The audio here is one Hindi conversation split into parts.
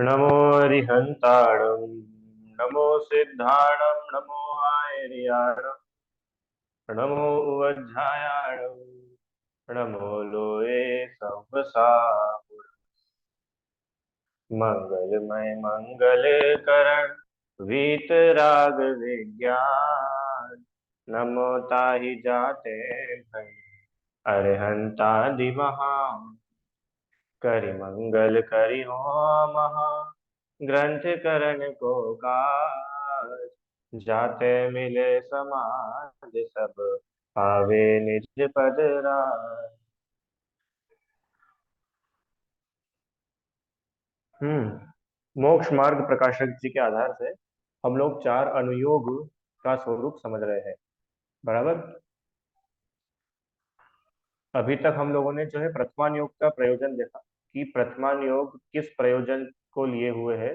नमो रिहंताणं नमो सिद्धाणं नमो आयर्याणं नमो उवज्झायाणं नमो लोये सहस्राणं मंगलमय मंगल करण वीतराग विज्ञान नमो ताहि जाते भय अरहंता दिमहा करि मंगल करि हो महा ग्रंथ करण को काज जाते मिले समाज सब पावे निज पद राज। मोक्ष मार्ग प्रकाशक जी के आधार से हम लोग चार अनुयोग का स्वरूप समझ रहे हैं। बराबर। अभी तक हम लोगों ने जो है प्रथमान योग का प्रयोजन देखा कि प्रथमान योग किस प्रयोजन को लिए हुए है।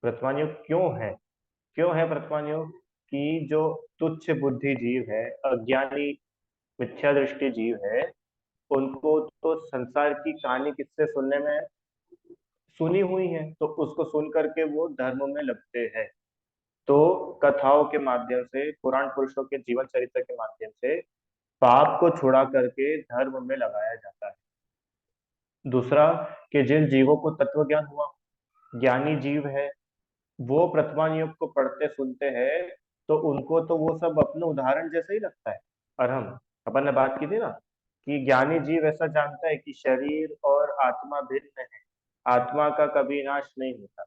प्रथमान योग क्यों है प्रथमान योग कि जो तुच्छ बुद्धि जीव है, अज्ञानी मिथ्या दृष्टि जीव है, उनको तो संसार की कहानी किससे सुनने में सुनी हुई है, तो उसको सुन करके वो धर्म में लगते हैं। तो कथाओं के माध्यम से, पुराण पुरुषों के जीवन चरित्र के माध्यम से पाप को छुड़ा करके धर्म में लगाया जाता है। दूसरा, कि जिन जीवों को तत्व ज्ञान हुआ, ज्ञानी जीव है, वो प्रथमान योग को पढ़ते सुनते हैं, तो उनको तो वो सब अपने उदाहरण जैसे ही लगता है। और हम अपन ने बात की थी ना कि ज्ञानी जीव ऐसा जानता है कि शरीर और आत्मा भिन्न है, आत्मा का कभी नाश नहीं होता।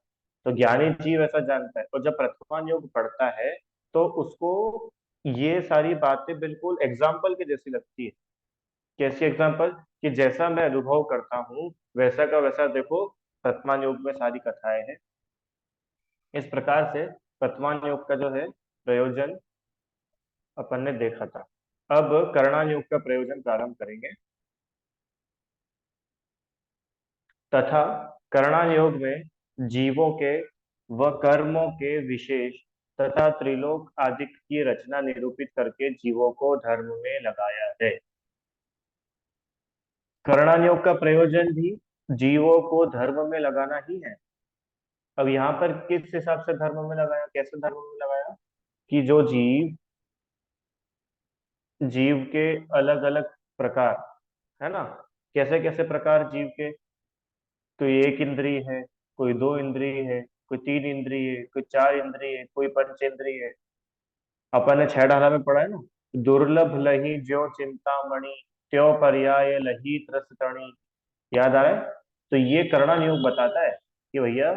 तो ज्ञानी जीव ऐसा जानता है, और जब प्रथमान योग पढ़ता है तो उसको ये सारी बातें बिल्कुल एग्जाम्पल के जैसी लगती है। कैसी एग्जाम्पल? कि जैसा मैं अनुभव करता हूँ वैसा का वैसा देखो वर्तमान योग में सारी कथाएं हैं। इस प्रकार से वर्तमान योग का जो है प्रयोजन अपन ने देखा था। अब करणान योग का प्रयोजन प्रारंभ करेंगे। तथा करणान योग में जीवों के व कर्मों के विशेष तथा त्रिलोक आदि की रचना निरूपित करके जीवों को धर्म में लगाया है। करणान योग का प्रयोजन भी जीवों को धर्म में लगाना ही है। अब यहाँ पर किस हिसाब से धर्म में लगाया, कैसे धर्म में लगाया? कि जो जीव जीव के अलग अलग प्रकार है ना, कैसे कैसे प्रकार जीव के, कोई एक इंद्रिय है, कोई दो इंद्रिय है, कोई तीन इंद्रिय है, कोई चार इंद्रिय है, कोई पंचेंद्रिय है। अपन ने छह ढाला में पढ़ा है ना, दुर्लभ लही ज्यो चिंतामणि त्यो पर्याय लही त्रस तणी। याद आ रहा है? तो ये कर्ण योग बताता है कि भैया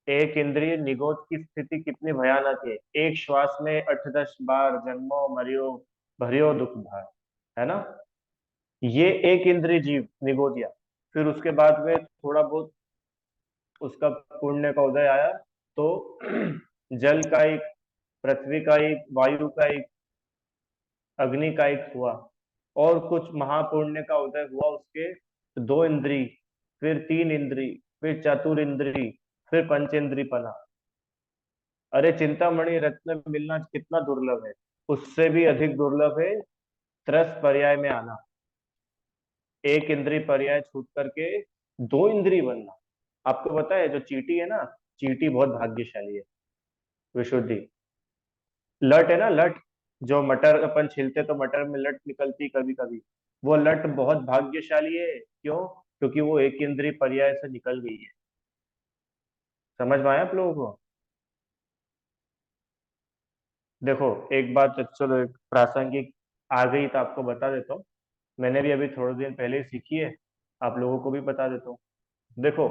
एक इंद्रिय निगोज की स्थिति कितनी भयानक है। एक श्वास में 8-10 बार जन्मो मरियो भरियो दुख भार, है ना। ये एक इंद्रिय जीव निगोदिया। फिर उसके बाद में थोड़ा बहुत उसका पुण्य का उदय आया, तो जल का एक, पृथ्वी का एक, वायु का एक, अग्नि का एक हुआ, और कुछ महापुण्य का उदय हुआ उसके। दो इंद्री, फिर तीन इंद्री, फिर चतुर इंद्री, फिर पंचेंद्री पना। अरे चिंतामणि रत्न मिलना कितना दुर्लभ है, उससे भी अधिक दुर्लभ है त्रस पर्याय में आना। एक इंद्रिय पर्याय छूट करके दो इंद्रिय बनना। आपको पता है जो चींटी है ना, चींटी बहुत भाग्यशाली है। विशुद्धि, लट है ना, लट, जो मटर अपन छिलते तो मटर में लट निकलती कभी कभी, वो लट बहुत भाग्यशाली है। क्यों? क्योंकि वो एक इंद्रिय पर्याय से निकल गई है। समझ में आया आप लोगों को? देखो एक बात, चलो एक प्रासंगिक आ गई तो आपको बता देता हूँ। मैंने भी अभी थोड़े दिन पहले ही सीखी है, आप लोगों को भी बता देता हूँ। देखो,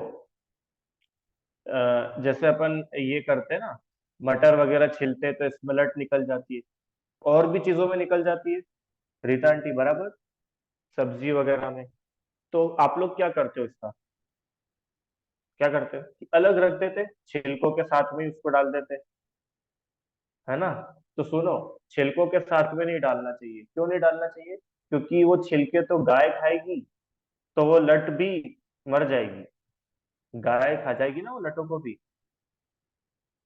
जैसे अपन ये करते हैं ना, मटर वगैरह छिलते हैं तो इसमें लट निकल जाती है, और भी चीजों में निकल जाती है, रीता आंटी बराबर, सब्जी वगैरह में। तो आप लोग क्या करते हो इसका? क्या करते हो कि अलग रख देते, छिलकों के साथ में ही उसको डाल देते, है ना। तो सुनो, छिलकों के साथ में नहीं डालना चाहिए। क्यों नहीं डालना चाहिए? क्योंकि वो छिलके तो गाय खाएगी, तो वो लट भी मर जाएगी। गाय खा जाएगी ना वो लटों को भी।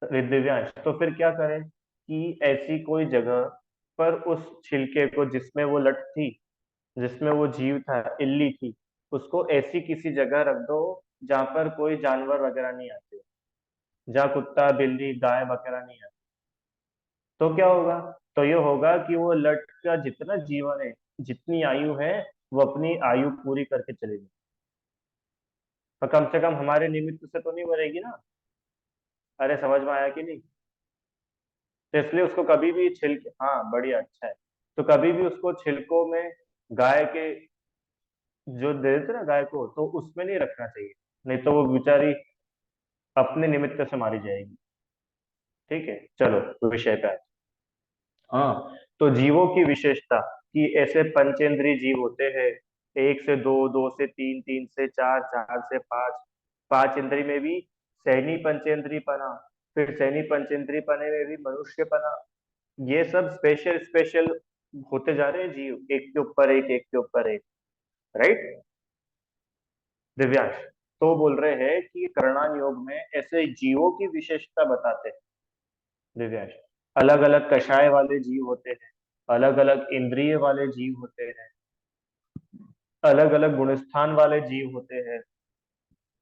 दिव्यांश, तो फिर क्या करें कि ऐसी कोई जगह पर उस छिलके को, जिसमें वो लट थी, जिसमें वो जीव था, इल्ली थी, उसको ऐसी किसी जगह रख दो जहाँ पर कोई जानवर वगैरह नहीं आते, जहाँ कुत्ता बिल्ली गाय वगैरह नहीं आते। तो क्या होगा? तो ये होगा कि वो लट का जितना जीवन है, जितनी आयु है, वो अपनी आयु पूरी करके चलेगी। तो कम से कम हमारे निमित्त से तो नहीं मरेगी ना। अरे समझ में आया कि नहीं? तो इसलिए उसको कभी भी छिलके, हाँ बढ़िया, अच्छा है। तो कभी भी उसको छिलकों में गाय के जो दे देते ना गाय को, तो उसमें नहीं रखना चाहिए, नहीं तो वो बेचारी अपने निमित्त से मारी जाएगी। ठीक है, चलो विषय पे आते हैं। हाँ, तो जीवों की विशेषता कि ऐसे पंचेंद्रीय जीव होते हैं, एक से दो, दो से तीन, तीन से चार, चार से पांच, पांच इंद्री में भी सहनी पंचेंद्रीय पना, फिर सहनी पंचेंद्रीय पने में भी मनुष्य पना। ये सब स्पेशल स्पेशल होते जा रहे हैं जीव, एक के ऊपर एक, एक के ऊपर एक। राइट दिव्यांश? तो बोल रहे हैं कि करणान योग में ऐसे जीवों की विशेषता बताते हैं दिव्यांश। अलग अलग कषाय वाले जीव होते हैं, अलग अलग इंद्रिय वाले जीव होते हैं, अलग अलग गुणस्थान वाले जीव होते हैं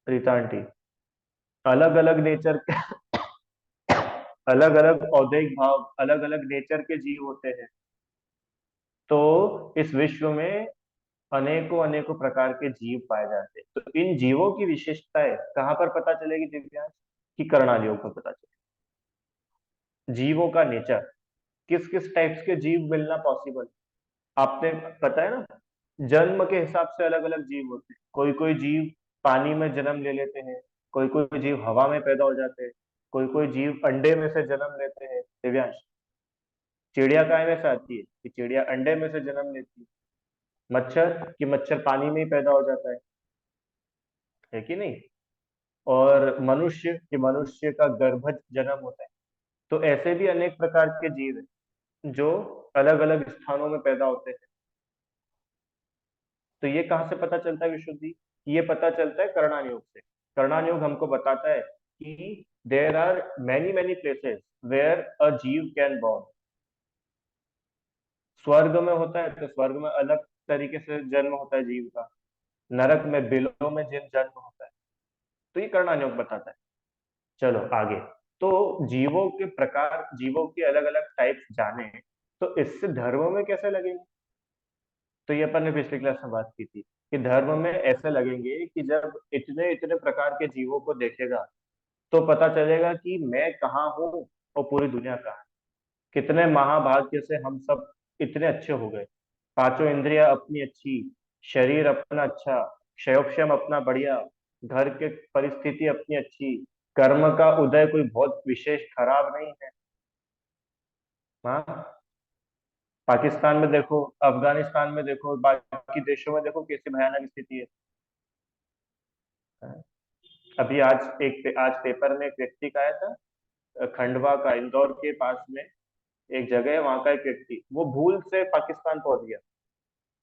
रीता आंटी, अलग अलग नेचर के, अलग अलग औद्योगिक भाव, अलग अलग नेचर के जीव होते हैं। तो इस विश्व में अनेकों अनेकों प्रकार के जीव पाए जाते हैं। तो इन जीवों की विशेषताएं कहाँ पर पता चलेगी दिव्यांश? कि करणाल योग में पता चलेगी। जीवों का नेचर, किस किस टाइप्स के जीव मिलना पॉसिबल, आपने पता है ना, जन्म के हिसाब से अलग अलग जीव होते हैं। कोई कोई जीव पानी में जन्म ले लेते हैं, कोई कोई जीव हवा में पैदा हो जाते हैं, कोई कोई जीव अंडे में से जन्म लेते हैं दिव्यांश। चिड़िया काय में से आती है कि चिड़िया अंडे में से जन्म लेती है। मच्छर कि मच्छर पानी में ही पैदा हो जाता है कि नहीं? और मनुष्य कि मनुष्य का गर्भज जन्म होता है। तो ऐसे भी अनेक प्रकार के जीव हैं जो अलग अलग स्थानों में पैदा होते हैं। तो ये कहाँ से पता चलता है विशुद्धि? ये पता चलता है करणान योग से। करणान योग हमको बताता है कि there are many many places where a jeev can born. स्वर्ग में होता है तो स्वर्ग में अलग तरीके से जन्म होता है जीव का, नरक में बिलों में जिन जन्म होता है। तो ये करणान योग बताता है। चलो आगे। तो जीवों के प्रकार, जीवों के अलग अलग टाइप्स जाने, तो इससे धर्म में कैसे लगेंगे? तो ये अपन ने पिछली क्लास में बात की थी कि धर्म में ऐसे लगेंगे कि जब इतने इतने प्रकार के जीवों को देखेगा, तो पता चलेगा कि मैं कहाँ हूँ और पूरी दुनिया कहाँ है। कितने महाभाग्य से हम सब इतने अच्छे हो गए। पांचों इंद्रियां अपनी अच्छी, शरीर अपना अच्छा, क्षयोक्षम अपना बढ़िया, घर के परिस्थिति अपनी अच्छी, कर्म का उदय कोई बहुत विशेष खराब नहीं है। हाँ, पाकिस्तान में देखो, अफगानिस्तान में देखो, बाकी देशों में देखो कैसी भयानक स्थिति है। हाँ। अभी आज पेपर में एक व्यक्ति का आया था, खंडवा का, इंदौर के पास में एक जगह है, वहां का एक व्यक्ति वो भूल से पाकिस्तान पहुंच गया।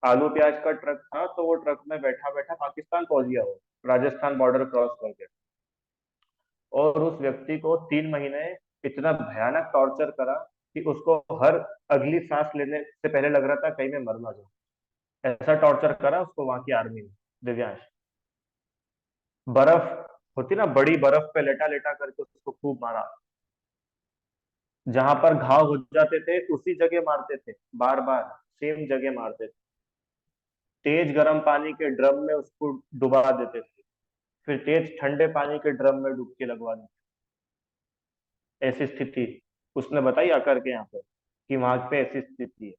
आलू प्याज का ट्रक था, तो वो ट्रक में बैठा बैठा पाकिस्तान पहुंच गया, वो राजस्थान बॉर्डर क्रॉस करके। और उस व्यक्ति को 3 महीने इतना भयानक टॉर्चर करा कि उसको हर अगली सांस लेने से पहले लग रहा था कहीं मैं मर ना जाऊं। ऐसा टॉर्चर करा उसको वहां की आर्मी ने दिव्यांश। बर्फ होती ना, बड़ी बर्फ पे लेटा लेटा करके उसको खूब मारा। जहां पर घाव हो जाते थे उसी जगह मारते थे, बार बार सेम जगह मारते थे। तेज गर्म पानी के ड्रम में उसको डुबा देते थे, फिर तेज ठंडे पानी के ड्रम में डुबकी लगवा देते। ऐसी स्थिति उसने बताई आकर के यहाँ पे कि वहां पे ऐसी स्थिति है।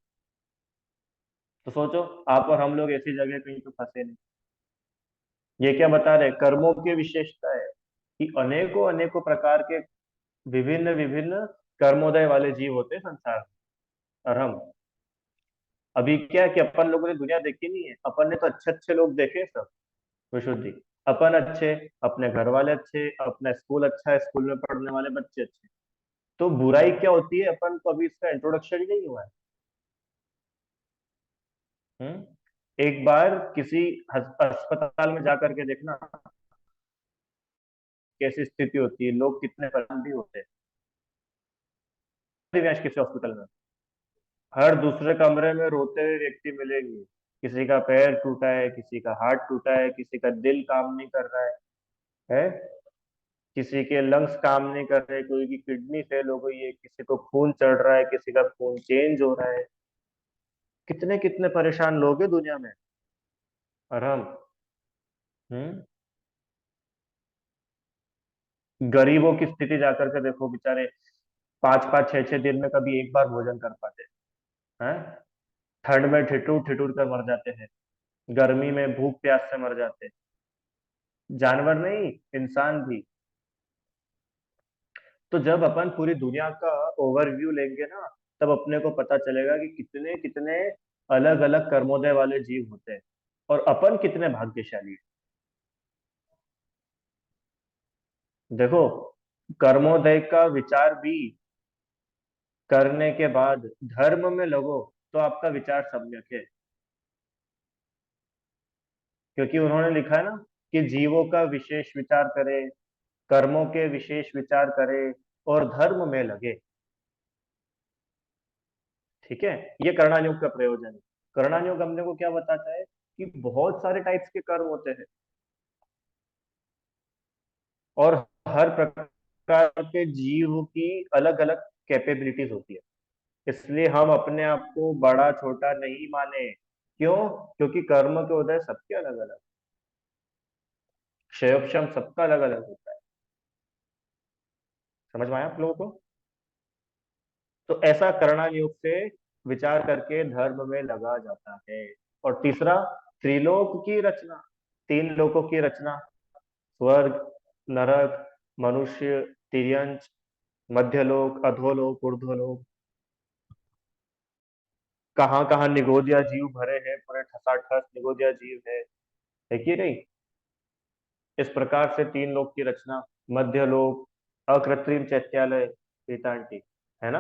तो सोचो, आप और हम लोग ऐसी जगह कहीं तो फंसे नहीं। ये क्या बता रहे? कर्मों की विशेषता है कि अनेकों अनेकों प्रकार के विभिन्न विभिन्न कर्मोदय वाले जीव होते हैं संसार में। और हम अभी क्या है कि अपन लोगों ने दुनिया देखी नहीं है, अपन ने तो अच्छे अच्छे लोग देखे सब विशुद्धि। अपन अच्छे, अपने घर वाले अच्छे, अपना स्कूल अच्छा है, स्कूल में पढ़ने वाले बच्चे अच्छे। तो बुराई क्या होती है अपन को अभी इसका इंट्रोडक्शन ही नहीं हुआ है। एक बार किसी अस्पताल में जाकर के देखना कैसी स्थिति होती है, लोग कितने परेशान भी होते हैं। दिव्यांश किसी हॉस्पिटल में हर दूसरे कमरे में रोते हुए व्यक्ति मिलेंगे। किसी का पैर टूटा है, किसी का हाथ टूटा है, किसी का दिल काम नहीं कर रहा है। है। किसी के लंग्स काम नहीं कर रहे, कोई की किडनी फेल हो गई है, किसी को खून चढ़ रहा है, किसी का खून चेंज हो रहा है। कितने कितने परेशान लोग हैं दुनिया में। और हम हम्म गरीबों की स्थिति जाकर के देखो, बेचारे 5 5 6 6 दिन में कभी एक बार भोजन कर पाते हैं। ठंड में ठिठुर ठिठुर कर मर जाते हैं, गर्मी में भूख प्यास से मर जाते हैं। जानवर नहीं, इंसान भी। तो जब अपन पूरी दुनिया का ओवरव्यू लेंगे ना, तब अपने को पता चलेगा कि कितने कितने अलग अलग कर्मोदय वाले जीव होते हैं, और अपन कितने भाग्यशाली हैं। देखो, कर्मोदय का विचार भी करने के बाद धर्म में लगो, तो आपका विचार सम्यक है। क्योंकि उन्होंने लिखा है ना कि जीवों का विशेष विचार करे, कर्मों के विशेष विचार करे, और धर्म में लगे। ठीक है, ये कर्णानुग का प्रयोजन है। कर्णानुग हमने को क्या बताता है कि बहुत सारे टाइप्स के कर्म होते हैं, और हर प्रकार के जीव की अलग अलग कैपेबिलिटीज होती है। इसलिए हम अपने आप को बड़ा छोटा नहीं माने। क्यों? क्योंकि कर्म के उदय सबके अलग अलग, क्षयोक्षम सबका अलग अलग होता है। समझ में आया आप लोगों को? तो ऐसा कर्णानुग से विचार करके धर्म में लगा जाता है। और तीसरा, त्रिलोक की रचना, 3 लोकों की रचना, स्वर्ग, नरक, मनुष्य, तिर्यंच, मध्यलोक, अधोलोक, ऊर्ध्वलोक। कहाँ कहाँ निगोदिया जीव भरे हैं, पूरे ठसाठस निगोदिया जीव है कि नहीं? इस प्रकार से 3 लोक की रचना, मध्यलोक, अकृत्रिम चैत्यालय, सीता आंटी, है ना?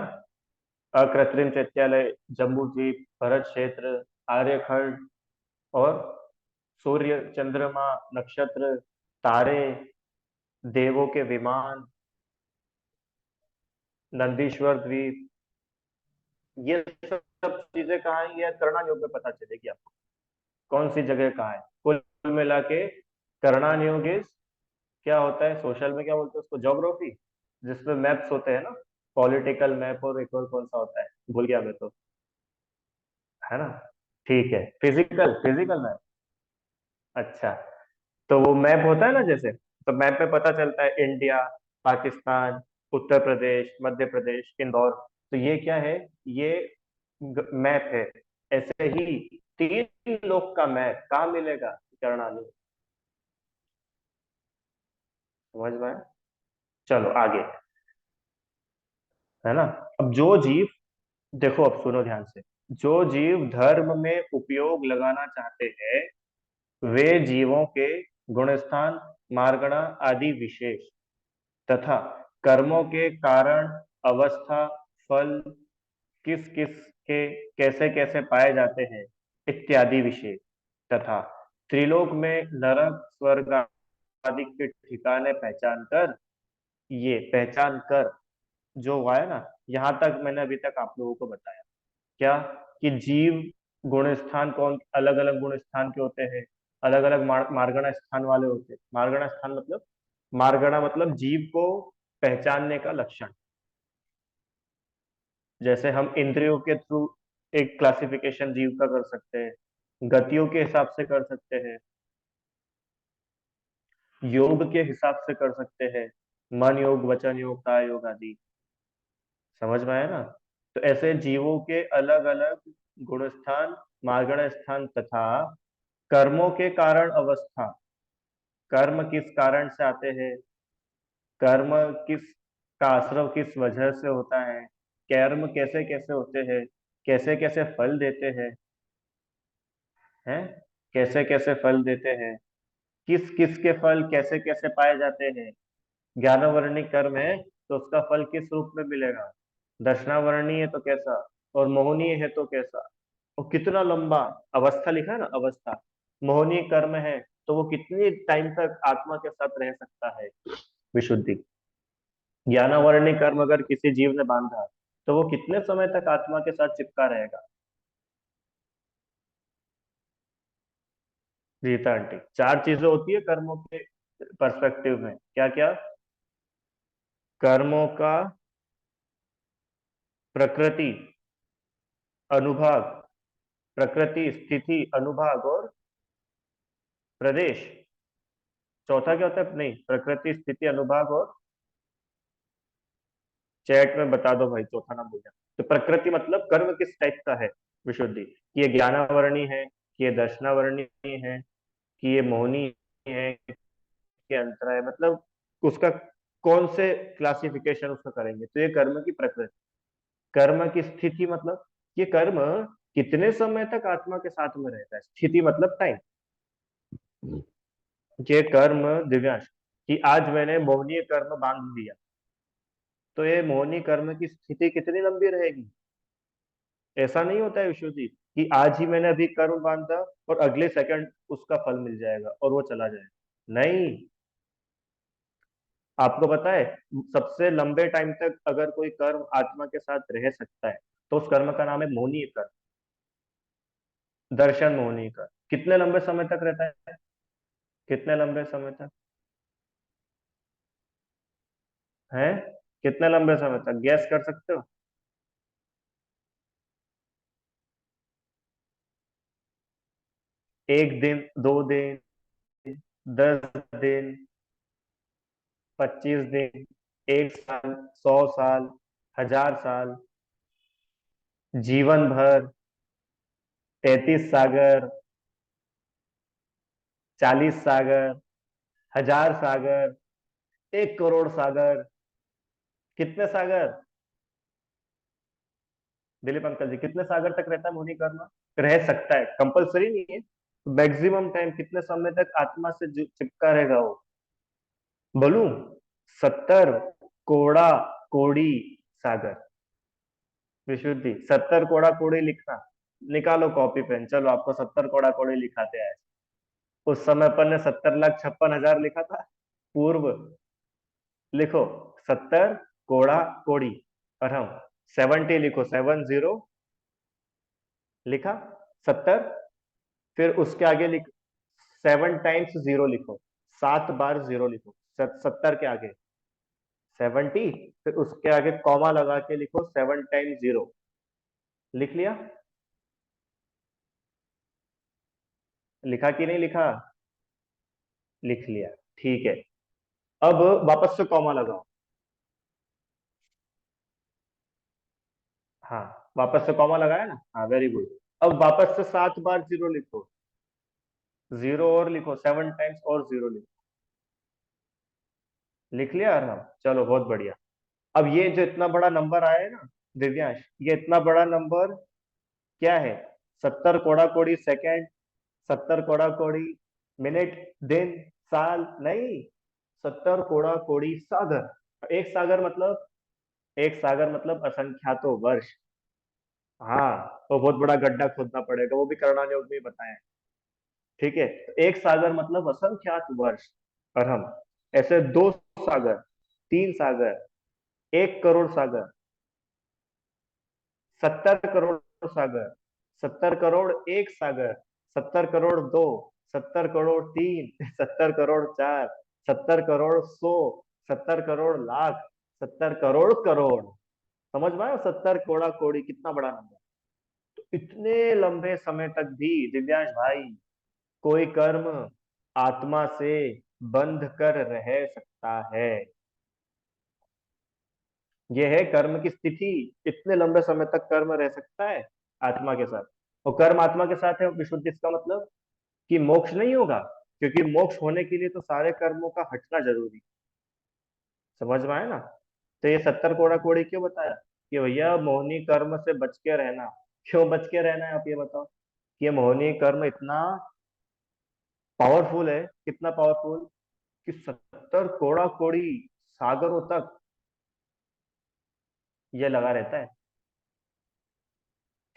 अकृत्रिम चैत्यालय, जम्बूद्वीप, भरत क्षेत्र, आर्यखंड, और सूर्य, चंद्रमा, नक्षत्र, तारे, देवों के विमान, नंदीश्वर द्वीप। ये सब चीजें कहाँ है, ये कर्णायोग में पता चलेगी आपको, कौन सी जगह कहाँ है। कुल मिला के कर्णायोग इज, क्या होता है सोशल में क्या बोलते हैं उसको, ज्योग्राफी, जिसमें मैप्स होते हैं ना, पॉलिटिकल मैप, और एक और कौन सा होता है भूल गया मैं तो, है ना? ठीक है, फिजिकल फिजिकल मैप। अच्छा, तो वो मैप होता है ना जैसे, तो मैप में पता चलता है इंडिया, पाकिस्तान, उत्तर प्रदेश, मध्य प्रदेश, इंदौर। तो ये क्या है, ये मैप है। ऐसे ही 3 लोग का मैप कहाँ मिलेगा? कर्णाली। समझ में आया? चलो आगे, है ना? अब जो जीव, देखो अब सुनो ध्यान से, जो जीव धर्म में उपयोग लगाना चाहते हैं, वे जीवों के गुणस्थान, मार्गणा आदि विशेष, तथा कर्मों के कारण, अवस्था, फल, किस किस के कैसे कैसे पाए जाते हैं, इत्यादि विषय, तथा त्रिलोक में नरक, स्वर्ग आदि के ठिकाने पहचान कर, ये पहचान कर, जो हुआ है ना, यहाँ तक मैंने अभी तक आप लोगों को बताया। क्या? कि जीव गुण स्थान कौन, अलग अलग गुण स्थान के होते हैं, अलग अलग मार्गणा स्थान वाले होते हैं। मार्गणा स्थान मतलब, मार्गणा मतलब जीव को पहचानने का लक्षण। जैसे हम इंद्रियों के थ्रू एक क्लासिफिकेशन जीव का कर सकते हैं, गतियों के हिसाब से कर सकते हैं, योग के हिसाब से कर सकते हैं, मन योग, वचन योग, काय योग आदि। समझ में आया ना? तो ऐसे जीवों के अलग अलग गुण स्थान, मार्गण स्थान, तथा कर्मों के कारण अवस्था, कर्म किस कारण से आते हैं, कर्म किस का आश्रव किस वजह से होता है, कर्म कैसे कैसे होते हैं, कैसे कैसे फल देते हैं, कैसे कैसे फल देते हैं, किस किस के फल कैसे कैसे पाए जाते हैं। ज्ञानवर्णी कर्म है तो उसका फल किस रूप में मिलेगा, दर्शनावर्णी है तो कैसा, और मोहनीय है तो कैसा, और कितना लंबा, अवस्था लिखा है ना, अवस्था। मोहनीय कर्म है तो वो कितनी टाइम तक आत्मा के साथ रह सकता है, विशुद्धि। ज्ञानावर्णी कर्म अगर किसी जीव ने बांधा, तो वो कितने समय तक आत्मा के साथ चिपका रहेगा। रीता आंटी, 4 चीजें होती है कर्मों के पर्सपेक्टिव में क्या क्या? कर्मों का प्रकृति, अनुभाग, प्रकृति, स्थिति, अनुभाग और प्रदेश। चौथा क्या होता है? नहीं, प्रकृति, स्थिति, अनुभाग और, चैट में बता दो भाई, चौथा ना भूल जाए। तो प्रकृति मतलब कर्म किस टाइप का है विशुद्धि, कि ये ज्ञानावरणी है, कि ये दर्शनावरणी है, कि ये मोहनी है, कि अंतरा है, मतलब उसका कौन से क्लासिफिकेशन उसका करेंगे, तो ये कर्म की प्रकृति। कर्म की स्थिति मतलब ये कर्म कितने समय तक आत्मा के साथ में रहता है, स्थिति मतलब टाइम। ये कर्म, दिव्यांश, कि आज मैंने मोहनीय कर्म बांध दिया, तो ये मोहनी कर्म की स्थिति कितनी लंबी रहेगी? ऐसा नहीं होता है विशु जी कि आज ही मैंने अभी कर्म बांधा और अगले सेकंड उसका फल मिल जाएगा और वो चला जाएगा, नहीं। आपको पता है, सबसे लंबे टाइम तक अगर कोई कर्म आत्मा के साथ रह सकता है तो उस कर्म का नाम है मोहनीय कर्म, दर्शन मोहनीय कर्म। कितने लंबे समय तक रहता है? कितने लंबे समय तक है? कितने लंबे समय तक गैस कर सकते हो? 1 दिन, 2 दिन, 10 दिन, 25 दिन, 1 साल, 100 साल, 1000 साल, जीवन भर, 33 सागर, 40 सागर, 1000 सागर, 1 करोड़ सागर। कितने सागर? दिलीप अंकल जी, कितने सागर तक रहता है मुनि कर्म? रह सकता है, कंपलसरी नहीं है। मैक्सिमम टाइम कितने समय तक आत्मा से चिपका रहेगा वो? बोलूं? 70 कोड़ा कोड़ी सागर। विशुद्धि, 70 कोड़ा कोड़ी लिखना। निकालो कॉपी पेन, चलो आपको 70 कोड़ा कोड़ी लिखाते हैं। उस समय अपन ने 70,56,000 लिखा था पूर्व। लिखो 70 कोड़ा कोड़ी, और हम 70 लिखो, 70 लिखा, 70, फिर उसके आगे लिख, 7 टाइम्स 0 लिखो, 7 बार 0 लिखो, 70 के आगे 70, फिर उसके आगे कॉमा लगा के लिखो 7 टाइम्स 0। लिख लिया? लिखा कि नहीं लिखा? लिख लिया, ठीक है। अब वापस से कॉमा लगाओ। हाँ, वापस से कॉमा लगाया ना, हाँ वेरी गुड। अब वापस से 7 बार 0 लिखो, 0 और लिखो, 7 टाइम्स और 0 लिखो। लिख लिया आराम, चलो बहुत बढ़िया। अब ये जो इतना बड़ा नंबर आया है ना दिव्यांश, ये इतना बड़ा नंबर क्या है? 70 कोड़ा कोड़ी सेकेंड, 70 कोड़ा कोड़ी मिनट, दिन, साल नहीं, 70 कोड़ा कोड़ी सागर। एक सागर मतलब, एक सागर मतलब असंख्यातों वर्ष। हाँ, तो बहुत बड़ा गड्ढा खोदना पड़ेगा, वो भी करुणा ने उसमें बताया है। ठीक है, तो एक सागर मतलब असंख्यात वर्ष। और हम ऐसे 2 सागर, 3 सागर, 1 करोड़ सागर, 70 करोड़ सागर, 70 करोड़ 1 सागर, 70 करोड़ 2, 70 करोड़ 3, 70 करोड़ 4, 70 करोड़ 100, 70 करोड़ लाख, 70 करोड़ करोड़। समझ में आया? 70 कोड़ा कोड़ी कितना बड़ा नंबर। तो इतने लंबे समय तक भी दिव्यांश भाई कोई कर्म आत्मा से बंध कर रह सकता है। यह है कर्म की स्थिति। इतने लंबे समय तक कर्म रह सकता है आत्मा के साथ, और कर्म आत्मा के साथ है विशुद्धि, इसका मतलब कि मोक्ष नहीं होगा, क्योंकि मोक्ष होने के लिए तो सारे कर्मों का हटना जरूरी। समझ में आया ना? तो ये 70 कोड़ा कोड़ी क्यों बताया कि भैया मोहनी कर्म से बच के रहना। क्यों बच के रहना है, आप ये बताओ। कि ये मोहनी कर्म इतना पावरफुल है, कितना पावरफुल, कि 70 कोड़ा कोड़ी सागरों तक ये लगा रहता है।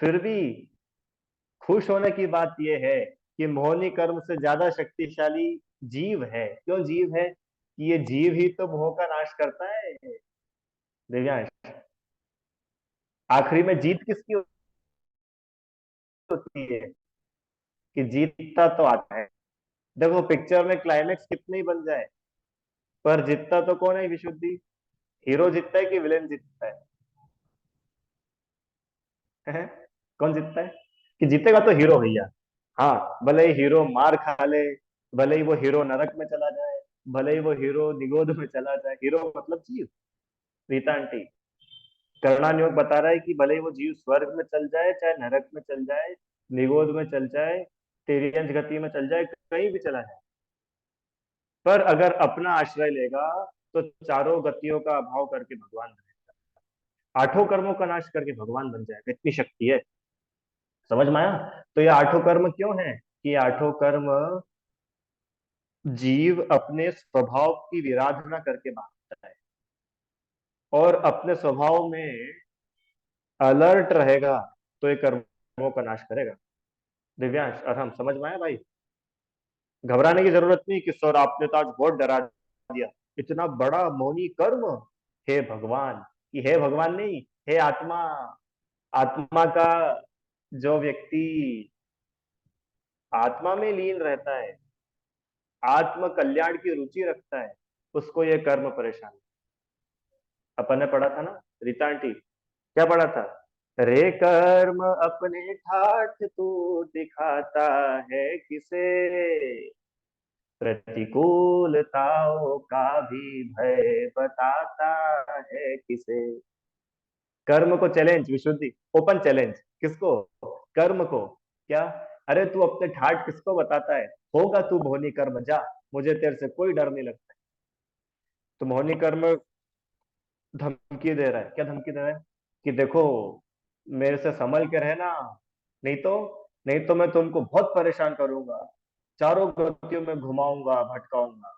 फिर भी खुश होने की बात यह है कि मोहनी कर्म से ज्यादा शक्तिशाली जीव है। क्यों जीव है? कि ये जीव ही तो मोह का नाश करता है दिव्यांश। आखिरी में जीत किसकी होती है? कि जीतता तो आता है, देखो पिक्चर में क्लाइमेक्स कितने ही बन जाए, पर जीतता तो कौन है विशुद्धि? हीरो जीतता है कि विलेन जीतता है? कौन जीतता है? कि जीतेगा तो हीरो भैया। हाँ, भले ही हीरो मार खा ले, भले ही वो हीरो नरक में चला जाए, भले ही वो हीरो निगोद में चला जाए, हीरो मतलब जीव। रीता आंटी, करुणा योग बता रहा है कि भले ही वो जीव स्वर्ग में चल जाए, चाहे नरक में चल जाए, निगोद में चल जाए, तिर्यंच गति में चल जाए, कहीं भी चला जाए, पर अगर अपना आश्रय लेगा तो चारों गतियों का अभाव करके भगवान बनेगा, आठों कर्मों का नाश करके भगवान बन जाएगा, इतनी शक्ति है। समझ में आया? तो ये आठों कर्म क्यों है? कि ये आठों कर्म जीव अपने स्वभाव की विराधना करके भागता है, और अपने स्वभाव में अलर्ट रहेगा तो ये कर्मों का नाश करेगा। दिव्यांश और हम, समझ में आया भाई? घबराने की जरूरत नहीं कि सर आपने तो आज बहुत डरा दिया, इतना बड़ा मौनी कर्म। हे भगवान, कि हे भगवान नहीं, हे आत्मा। आत्मा का जो व्यक्ति आत्मा में लीन रहता है, आत्म कल्याण की रुचि रखता है, उसको ये कर्म परेशान। अपन ने पढ़ा था ना रीता आंटी, क्या पढ़ा था? रे कर्म अपने ठाठ तू दिखाता है किसे, प्रतिकूलताओं का भी भय बताता है किसे। कर्म को चैलेंज विशुद्धि, ओपन चैलेंज। किसको? कर्म को। क्या? अरे तू अपने ठाठ किसको बताता है? होगा तू मोहिनी कर्म, जा, मुझे तेरे से कोई डर नहीं लगता। तो मोहिनी कर्म धमकी दे रहा है, क्या धमकी दे रहा है? कि देखो, मेरे से संभल के रहना, नहीं तो, नहीं तो मैं तुमको बहुत परेशान करूंगा, चारों गतियों में घुमाऊंगा, भटकाऊंगा,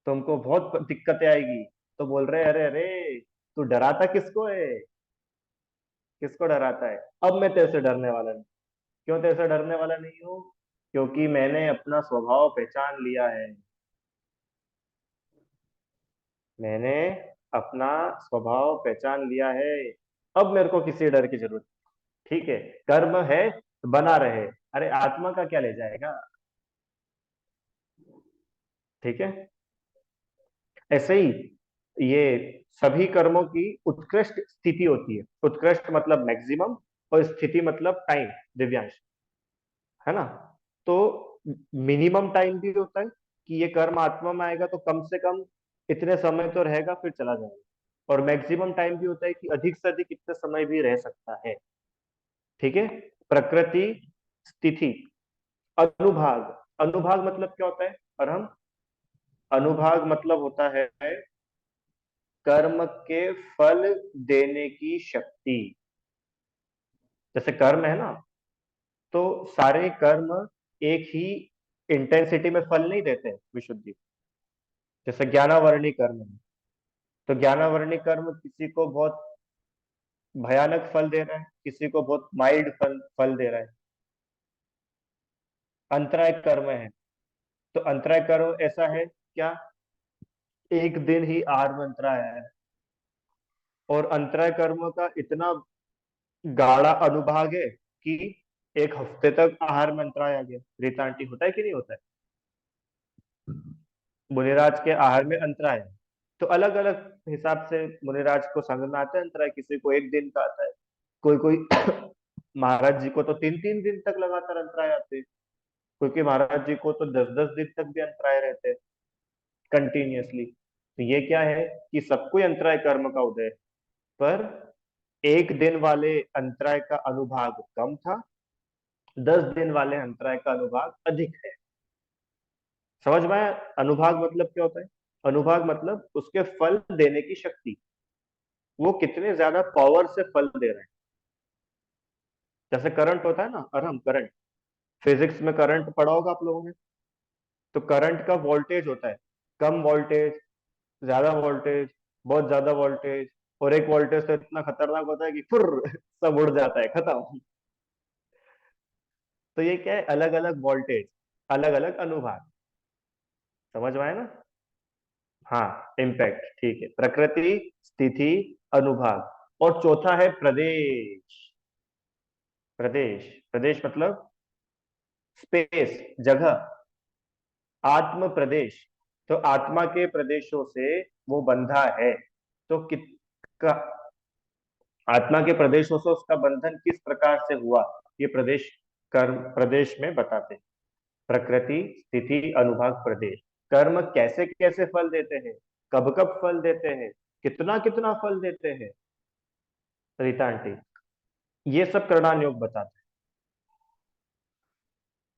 तुमको बहुत दिक्कतें आएगी। तो बोल रहे अरे अरे, तू डराता किसको है? किसको डराता है? अब मैं तेरे से डरने वाला नहीं। क्यों तेरे से डरने वाला नहीं हूँ? क्योंकि मैंने अपना स्वभाव पहचान लिया है। मैंने अपना स्वभाव पहचान लिया है, अब मेरे को किसी डर की जरूरत नहीं। ठीक है, कर्म है तो बना रहे, अरे आत्मा का क्या ले जाएगा? ठीक है, ऐसे ही ये सभी कर्मों की उत्कृष्ट स्थिति होती है। उत्कृष्ट मतलब मैक्सिमम, और स्थिति मतलब टाइम। दिव्यांश, है ना? तो मिनिमम टाइम भी होता है कि ये कर्म आत्मा में आएगा तो कम से कम इतने समय तो रहेगा, फिर चला जाएगा। और मैक्सिमम टाइम भी होता है कि अधिक से अधिक इतने समय भी रह सकता है। ठीक है। प्रकृति, स्थिति, अनुभाग। अनुभाग मतलब क्या होता है? और हम, अनुभाग मतलब होता है कर्म के फल देने की शक्ति। जैसे कर्म है ना, तो सारे कर्म एक ही इंटेंसिटी में फल नहीं देते विशुद्धि। जैसे ज्ञानावरणी कर्म है, तो ज्ञानावरणी कर्म किसी को बहुत भयानक फल दे रहा है, किसी को बहुत माइल्ड फल फल दे रहा है। अंतराय कर्म है, तो अंतराय कर्म ऐसा है क्या? एक दिन ही आहार में अंतराय है, और अंतराय कर्म का इतना गाढ़ा अनुभाग है कि एक हफ्ते तक आहार में अंतराय आ गया। रीता आंटी, होता है कि नहीं होता है? मुनिराज के आहार में अंतराय है, तो अलग अलग हिसाब से मुनिराज को समझ में आता है अंतराय। किसी को एक दिन का आता है, कोई कोई महाराज जी को तो तीन तीन दिन तक लगातार अंतराय आते हैं, क्योंकि महाराज जी को तो दस दस दिन तक भी अंतराय रहते हैं कंटिन्यूअसली। तो ये क्या है कि सबको अंतराय कर्म का उदय है, पर एक दिन वाले अंतराय का अनुभाग कम था, 10 दिन वाले अंतराय का अनुभाग अधिक है। समझ में आया? अनुभाग मतलब क्या होता है? अनुभाग मतलब उसके फल देने की शक्ति, वो कितने ज्यादा पावर से फल दे रहे हैं। जैसे करंट होता है ना, और हम करंट, फिजिक्स में करंट पढ़ा होगा आप लोगों ने। तो करंट का वोल्टेज होता है, कम वोल्टेज, ज्यादा वोल्टेज, बहुत ज्यादा वोल्टेज, और एक वोल्टेज तो इतना खतरनाक होता है कि फुर सब उड़ जाता है, खत्म। तो ये क्या है? अलग अलग वोल्टेज, अलग अलग अनुभाग। समझ में आया ना? हाँ, इम्पैक्ट। ठीक है, प्रकृति, स्थिति, अनुभाग। और चौथा है प्रदेश। प्रदेश, प्रदेश मतलब स्पेस, जगह, आत्म प्रदेश, तो आत्मा के प्रदेशों से वो बंधा है। तो का, आत्मा के प्रदेशों से उसका बंधन किस प्रकार से हुआ, ये प्रदेश कर्म प्रदेश में बताते हैं। प्रकृति, स्थिति, अनुभाग, प्रदेश। कर्म कैसे कैसे फल देते हैं, कब कब फल देते हैं, कितना कितना फल देते हैं, रीता आंटी, ये सब करणान योग बताता है।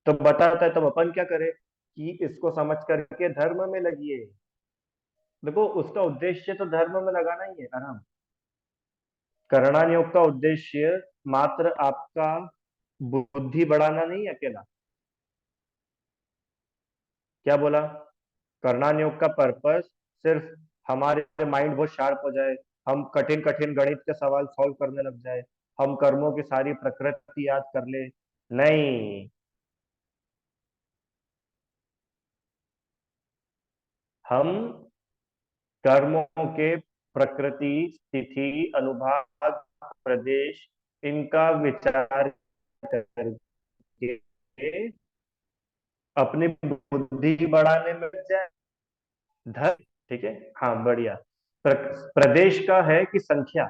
तो बताता है, तब अपन क्या करें कि इसको समझ करके धर्म में लगिए। देखो उसका उद्देश्य तो धर्म में लगाना ही है आराम। करणान योग का उद्देश्य मात्र आपका बुद्धि बढ़ाना नहीं है अकेला। क्या बोला? करणान योग का पर्पस सिर्फ हमारे माइंड बहुत शार्प हो जाए, हम कठिन कठिन गणित के सवाल सॉल्व करने लग जाए, हम कर्मों की सारी प्रकृति याद कर ले, नहीं। हम कर्मों के प्रकृति, स्थिति, अनुभाग, प्रदेश, इनका विचार करके अपनी बुद्धि बढ़ाने में लग जाए। धर्म, ठीक है, हाँ बढ़िया। प्रदेश का है कि संख्या,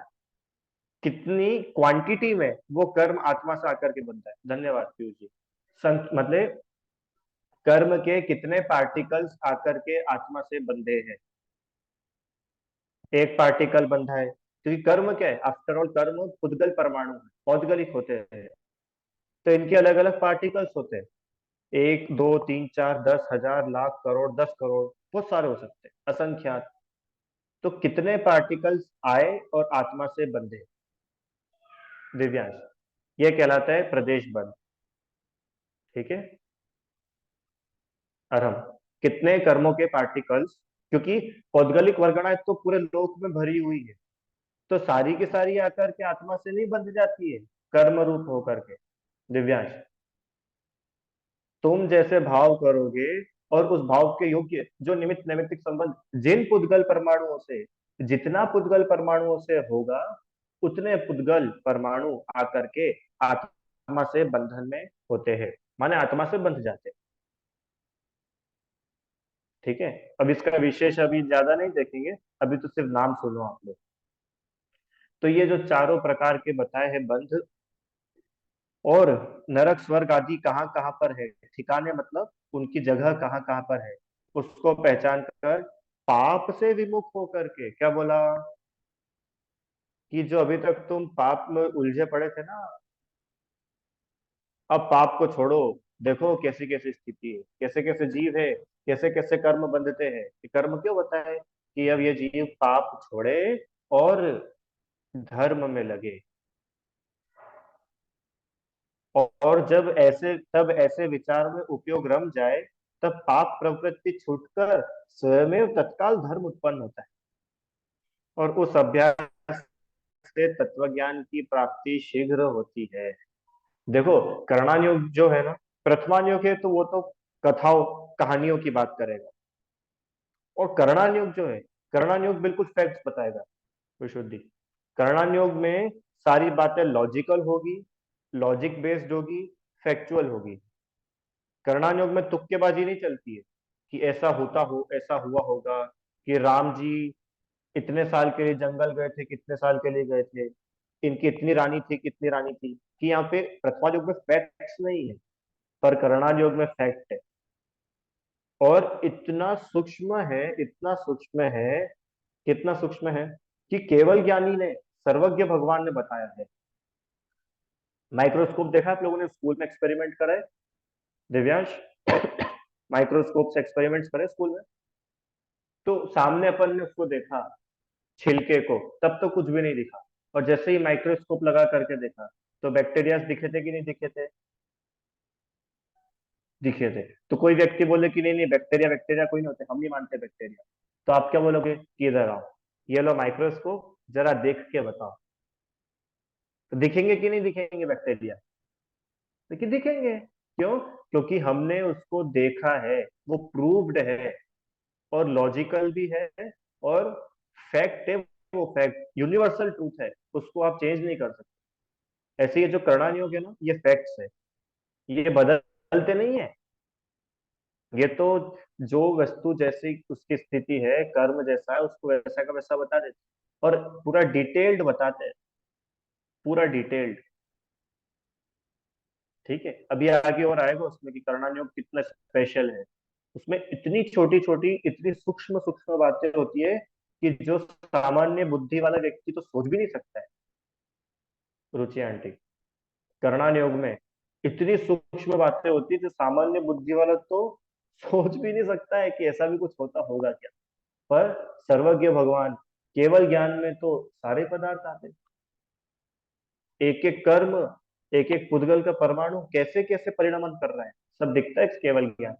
कितनी क्वांटिटी में वो कर्म आत्मा से आकर के बनता है। धन्यवाद पीयूष जी। मतलब कर्म के कितने पार्टिकल्स आकर के आत्मा से बंधे हैं। एक पार्टिकल बंधा है, क्योंकि कर्म क्या है, आफ्टर ऑल कर्म पुद्गल परमाणु है, औद्गलिक होते हैं। तो इनके अलग अलग पार्टिकल्स होते हैं, एक दो तीन चार 10,000 लाख करोड़ 10 करोड़, बहुत सारे हो सकते हैं, असंख्यात। तो कितने पार्टिकल्स आए और आत्मा से बंधे, दिव्यांश, ये कहलाता है प्रदेश बंध। ठीक है, अरम, कितने कर्मों के पार्टिकल्स, क्योंकि पौद्गलिक वर्गणाएं तो पूरे लोक में भरी हुई है, तो सारी की सारी आकर के आत्मा से नहीं बंध जाती है कर्म रूप होकर के। दिव्यांश, तुम जैसे भाव करोगे और उस भाव के योग्य जो निमित्त नैमित्तिक संबंध जिन पुद्गल परमाणुओं से, जितना पुद्गल परमाणुओं से होगा, उतने पुद्गल परमाणु आकर के आत्मा से बंधन में होते हैं, माने आत्मा से बंध जाते हैं। ठीक है, अब इसका विशेष अभी ज्यादा नहीं देखेंगे, अभी तो सिर्फ नाम सुनो आप लोग। तो ये जो चारों प्रकार के बताए हैं बंध, और नरक स्वर्ग आदि कहाँ कहाँ पर है, ठिकाने मतलब उनकी जगह कहाँ कहाँ पर है, उसको पहचान कर पाप से विमुख होकर के, क्या बोला कि जो अभी तक तुम पाप में उलझे पड़े थे ना, अब पाप को छोड़ो। देखो कैसी कैसी स्थिति है, कैसे कैसे जीव है, कैसे कैसे कर्म बंधते हैं। ये कर्म क्यों बताए कि अब ये जीव पाप छोड़े और धर्म में लगे। और जब ऐसे, तब ऐसे विचार में उपयोग रम जाए, तब पाप प्रवृत्ति छूटकर स्वयं तत्काल धर्म उत्पन्न होता है, और उस अभ्यास से तत्वज्ञान की प्राप्ति शीघ्र होती है। देखो कर्णान योग जो है ना, प्रथमान योग है तो वो तो कथाओं कहानियों की बात करेगा, और कर्णान योग जो है, कर्णान योग बिल्कुल फैक्ट्स बताएगा, विशुद्धि। कर्णान योग में सारी बातें लॉजिकल होगी, लॉजिक बेस्ड होगी, फैक्चुअल होगी। कर्णान योग में तुक्केबाजी नहीं चलती है कि ऐसा होता हो, ऐसा हुआ होगा, कि राम जी इतने साल के लिए जंगल गए थे, कितने साल के लिए गए थे, इनकी इतनी रानी थी, कितनी रानी थी, कि यहाँ पे प्रथमा योग में फैक्ट्स नहीं है, पर कर्णान योग में फैक्ट है। और इतना सूक्ष्म है, इतना सूक्ष्म है, कितना सूक्ष्म है कि केवल ज्ञानी ने, सर्वज्ञ भगवान ने बताया है। माइक्रोस्कोप देखा आप लोगों ने स्कूल में, एक्सपेरिमेंट करा है दिव्यांश? माइक्रोस्कोप से एक्सपेरिमेंट्स करे स्कूल में, तो सामने अपन ने उसको देखा, छिलके को, तब तो कुछ भी नहीं दिखा, और जैसे ही माइक्रोस्कोप लगा करके देखा, तो बैक्टीरिया दिखे थे कि नहीं दिखे थे? दिखे थे। तो कोई व्यक्ति बोले कि नहीं नहीं बैक्टीरिया बैक्टीरिया कोई नहीं होते, हम नहीं मानते बैक्टीरिया, तो आप क्या बोलोगे कि इधर आओ, ये लो माइक्रोस्कोप, जरा देख के बताओ। तो दिखेंगे कि नहीं दिखेंगे बैक्टीरिया? लेकिन दिखेंगे, क्यों? क्योंकि हमने उसको देखा है, वो प्रूव्ड है, और लॉजिकल भी है, और फैक्ट है, वो फैक्ट यूनिवर्सल ट्रूथ है, उसको आप चेंज नहीं कर सकते। ऐसे ये जो करणान योग है ना, ये फैक्ट्स है, ये बदल बदलते नहीं है। ये तो जो वस्तु जैसी उसकी स्थिति है, कर्म जैसा है, उसको वैसा का वैसा बता देते हैं। और पूरा डिटेल्ड बताते हैं, पूरा डिटेल्ड। ठीक है, अभी आगे और आएगा उसमें कि कर्णानुयोग कितना स्पेशल है। उसमें इतनी छोटी छोटी, इतनी सूक्ष्म सूक्ष्म बातें होती है कि जो सामान्य बुद्धि वाला व्यक्ति तो सोच भी नहीं सकता है। रुचि आंटी, कर्णानुयोग में इतनी सूक्ष्म बातें होती है जो सामान्य बुद्धि वाला तो सोच भी नहीं सकता है कि ऐसा भी कुछ होता होगा क्या। पर सर्वज्ञ भगवान, केवल ज्ञान में तो सारे पदार्थ आते हैं। एक एक कर्म, एक एक पुद्गल का परमाणु कैसे कैसे परिणमन कर रहा है, सब दिखता है इस केवल ज्ञान।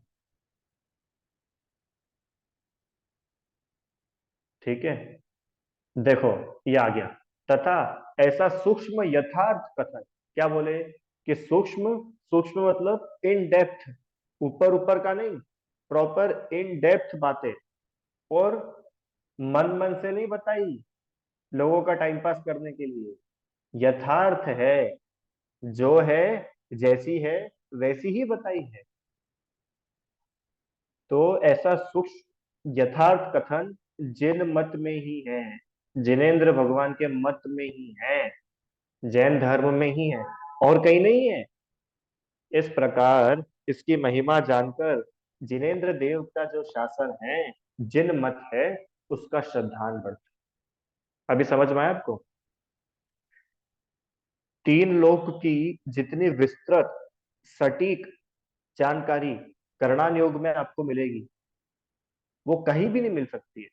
ठीक है, देखो ये आ गया। तथा ऐसा सूक्ष्म यथार्थ कथन, क्या बोले कि सूक्ष्म, सूक्ष्म मतलब इन डेप्थ, ऊपर ऊपर का नहीं, प्रॉपर इन डेप्थ बातें। और मन मन से नहीं बताई लोगों का टाइम पास करने के लिए, यथार्थ है, जो है, जैसी है वैसी ही बताई है। तो ऐसा सूक्ष्म यथार्थ कथन जिन मत में ही है, जिनेन्द्र भगवान के मत में ही है, जैन धर्म में ही है, और कहीं नहीं है। इस प्रकार इसकी महिमा जानकर जिनेन्द्र देव का जो शासन है, जिन मत है, उसका श्रद्धान बढ़ता है। अभी समझ में आया आपको? तीन लोक की जितनी विस्तृत सटीक जानकारी कर्णान योग में आपको मिलेगी, वो कहीं भी नहीं मिल सकती है।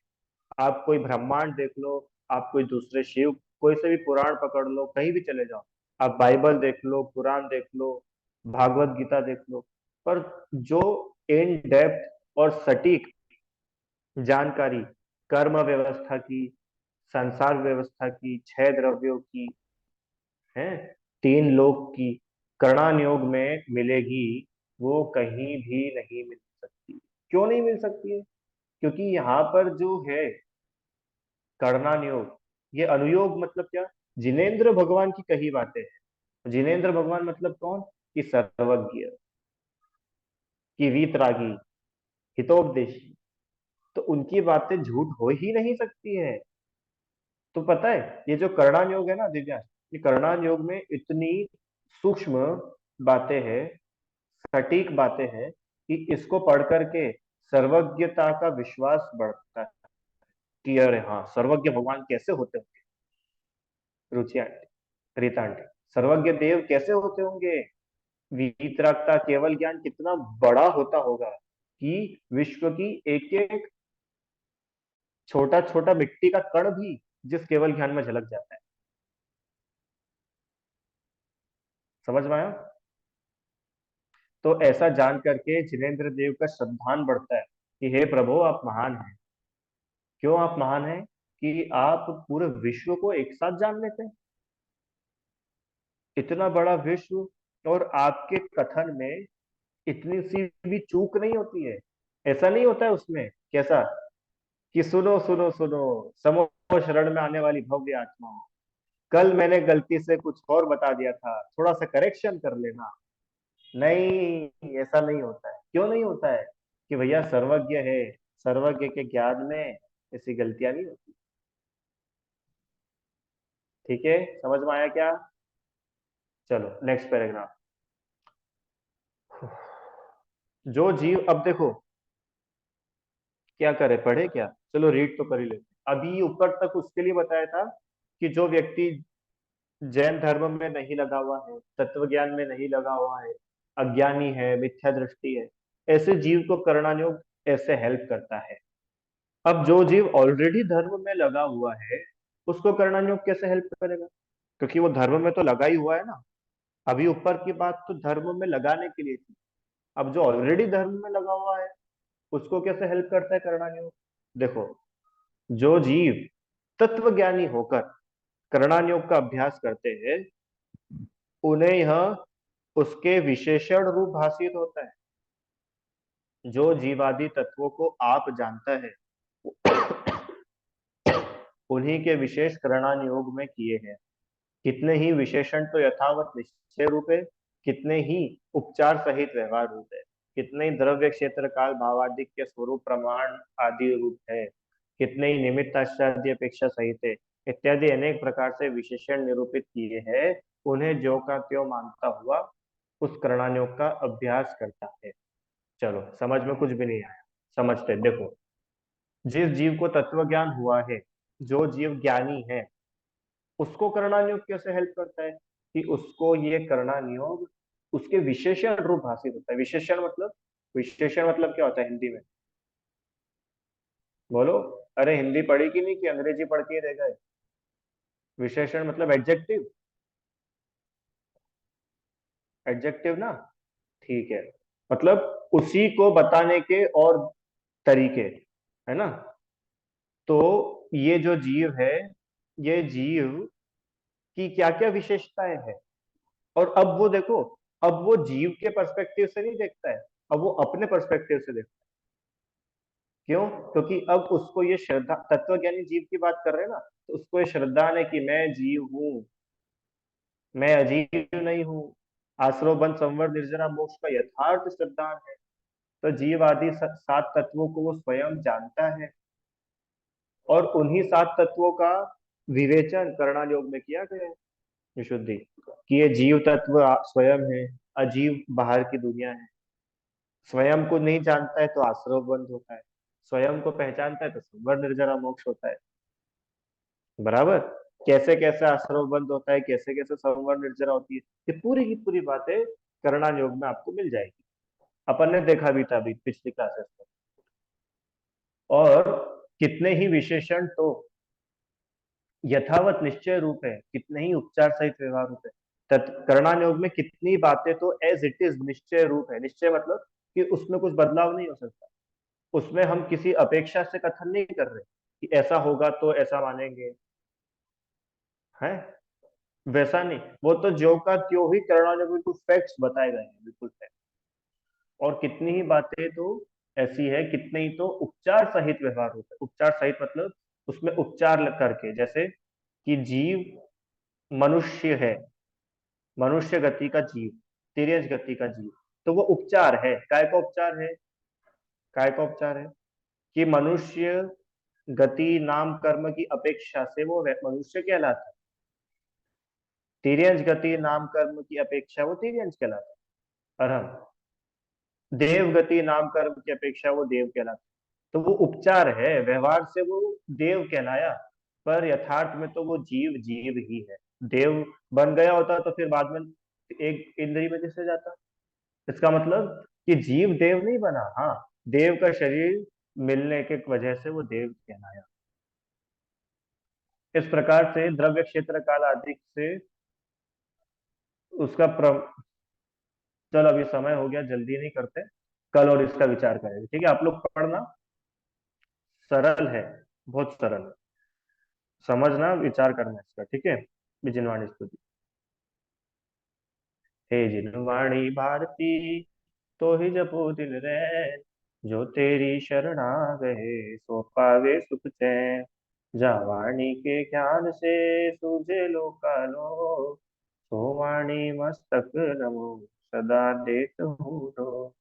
आप कोई ब्रह्मांड देख लो, आप कोई दूसरे शिव, कोई से भी पुराण पकड़ लो, कहीं भी चले जाओ, आप बाइबल देख लो, पुराण देख लो, भागवत गीता देख लो, पर जो इन डेप्थ और सटीक जानकारी कर्म व्यवस्था की, संसार व्यवस्था की, छह द्रव्यों की है, तीन लोक की, कर्णान योग में मिलेगी, वो कहीं भी नहीं मिल सकती। क्यों नहीं मिल सकती है? क्योंकि यहाँ पर जो है कर्णन योग, ये अनुयोग मतलब क्या? जिनेन्द्र भगवान की कही बातें हैं। जिनेन्द्र भगवान मतलब कौन? कि सर्वज्ञ, कि वीतरागी, हितोपदेशी। तो उनकी बातें झूठ हो ही नहीं सकती है। तो पता है ये जो कर्णान योग है ना दिव्या, ये कर्णान योग में इतनी सूक्ष्म बातें हैं, सटीक बातें हैं कि इसको पढ़ करके सर्वज्ञता का विश्वास बढ़ता है कि अरे हाँ, सर्वज्ञ भगवान कैसे होते होंगे। रुचि आंटी, रीता आंटी, सर्वज्ञ देव कैसे होते होंगे? वीतरागता, केवल ज्ञान कितना बड़ा होता होगा कि विश्व की एक एक छोटा छोटा मिट्टी का कण भी जिस केवल ज्ञान में झलक जाता है। समझ में आया? तो ऐसा जान करके जिनेन्द्र देव का श्रद्धान बढ़ता है कि हे प्रभु आप महान हैं। क्यों आप महान हैं? कि आप पूरे विश्व को एक साथ जान लेते हैं, इतना बड़ा विश्व, और आपके कथन में इतनी सी भी चूक नहीं होती है। ऐसा नहीं होता है उसमें कैसा कि सुनो सुनो सुनो, समो शरण में आने वाली भव्य आत्मा, कल मैंने गलती से कुछ और बता दिया था, थोड़ा सा करेक्शन कर लेना। नहीं, ऐसा नहीं होता है। क्यों नहीं होता है? कि भैया सर्वज्ञ है, सर्वज्ञ के ज्ञान में ऐसी गलतियां नहीं होती। ठीक है, समझ में आया क्या? चलो नेक्स्ट पैराग्राफ। जो जीव, अब देखो क्या करे, पढ़े क्या? चलो रीड तो कर ही लेते। अभी ऊपर तक उसके लिए बताया था कि जो व्यक्ति जैन धर्म में नहीं लगा हुआ है, तत्व ज्ञान में नहीं लगा हुआ है, अज्ञानी है, मिथ्या दृष्टि है, ऐसे जीव को कर्णन योग ऐसे हेल्प करता है। अब जो जीव ऑलरेडी धर्म में लगा हुआ है, उसको कर्णन योग कैसे हेल्प करेगा? क्योंकि वो धर्म में तो लगा ही हुआ है ना। अभी ऊपर की बात तो धर्म में लगाने के लिए थी। अब जो ऑलरेडी धर्म में लगा हुआ है, उसको कैसे हेल्प करता है कर्णन योग? देखो, जो जीव तत्व ज्ञानी होकर कर्णन योग का अभ्यास करते हैं, उन्हें यह उसके विशेषण रूप भाषित होता है। जो जीवादि तत्वों को आप जानता है, उन्हीं के विशेष कर्णन योग में किए हैं। कितने ही विशेषण तो यथावत निश्चय रूप है, कितने ही उपचार सहित व्यवहार रूप है, कितने ही द्रव्य क्षेत्र काल भावादिक के स्वरूप प्रमाण आदि रूप है, कितने ही निमित्त आश्चर्य अपेक्षा सहित है, इत्यादि अनेक प्रकार से विशेषण निरूपित किए हैं। उन्हें ज्यो का त्यों मानता हुआ उस कर्णानुयोग का अभ्यास करता है। चलो, समझ में कुछ भी नहीं आया, समझते हैं। देखो, जिस जीव को तत्व ज्ञान हुआ है, जो जीव ज्ञानी है, उसको कर्णानुयोग कैसे हेल्प करता है? कि उसको ये कर्णानुयोग उसके विशेषण रूप हासिल होता है। विशेषण मतलब क्या होता है हिंदी में? बोलो। अरे हिंदी पढ़ी कि नहीं, कि अंग्रेजी पढ़ के ही रह गए? विशेषण मतलब एडजेक्टिव। एडजेक्टिव ना? ठीक है। मतलब उसी को बताने के और तरीके, है ना? तो ये जो जीव है, ये जीव की क्या क्या विशेषताएं हैं, और अब वो देखो, अब वो जीव के पर्सपेक्टिव से नहीं देखता है, अब वो अपने पर्सपेक्टिव से देखता है। क्यों? क्योंकि अब उसको ये श्रद्धा, तत्वज्ञानी जीव की बात कर रहे हैं ना, तो उसको ये श्रद्धा है कि मैं जीव हूँ, मैं अजीव नहीं हूँ। आश्रव बंध संवर निर्जरा मोक्ष का यथार्थ श्रद्धा है। तो जीव आदि सात तत्वों को वो स्वयं जानता है, और उन्हीं सात तत्वों का विवेचन करणाल योग में किया गया है। विशुद्धि कि ये जीव तत्व स्वयं है, अजीव बाहर की दुनिया है। स्वयं को नहीं जानता है तो आश्रव बंध होता है, स्वयं को पहचानता है तो संवर निर्जरा मोक्ष होता है। बराबर। कैसे कैसे आश्रव बंध होता है, कैसे कैसे संवर निर्जरा होती है, ये पूरी की पूरी बातें करणाल योग में आपको मिल जाएगी। अपन ने देखा भी था अभी पिछली क्लासेस में। और कितने ही विशेषण तो यथावत निश्चय रूप है, कितने ही उपचार सहित व्यवहार रूप है। कर्णान योग में कितनी बातें तो एज इट इज निश्चय रूप है। निश्चय मतलब कि उसमें कुछ बदलाव नहीं हो सकता। उसमें हम किसी अपेक्षा से कथन नहीं कर रहे कि ऐसा होगा तो ऐसा मानेंगे, है वैसा नहीं। वो तो ज्यो का त्यों ही कर्णान योग में कुछ फैक्ट्स बताए गए हैं, बिल्कुल fact। और कितनी ही बातें तो ऐसी है, कितने ही तो उपचार सहित व्यवहार होता है। उपचार सहित मतलब उसमें उपचार करके, जैसे कि जीव मनुष्य है, मनुष्य गति का जीव, तिर्यंच गति का जीव, तो वो उपचार है। काय का उपचार है? काय का उपचार है कि मनुष्य गति नाम कर्म की अपेक्षा से वो मनुष्य कहलाता है, तिर्यंच गति नाम कर्म की अपेक्षा वो तिर्यंच कहलाता है, और हम देव गति नाम कर्म की अपेक्षा वो देव कहलाता है। तो वो उपचार है, व्यवहार से वो देव कहलाया, पर यथार्थ में तो वो जीव जीव ही है। देव बन गया होता तो फिर बाद में एक इंद्रिय में जिससे जाता। इसका मतलब कि जीव देव नहीं बना, हाँ, देव का शरीर मिलने के वजह से वो देव कहलाया। इस प्रकार से द्रव्य क्षेत्र काल आदि से उसका चलो अभी समय हो गया, जल्दी नहीं करते, कल और इसका विचार करेंगे, ठीक है? आप लोग पढ़ना, सरल है, बहुत सरल है, समझना, विचार करना इसका, ठीक है? विजिनवाणी स्तुति। हे जिनवाणी भारती, तो ही जपो दिल रैन, जो तेरी शरण आ गए सो पावे सुख चैन। जा वाणी के ज्ञान से सूझे लोकालो, सो वाणी मस्तक नमो सदा देत हूँ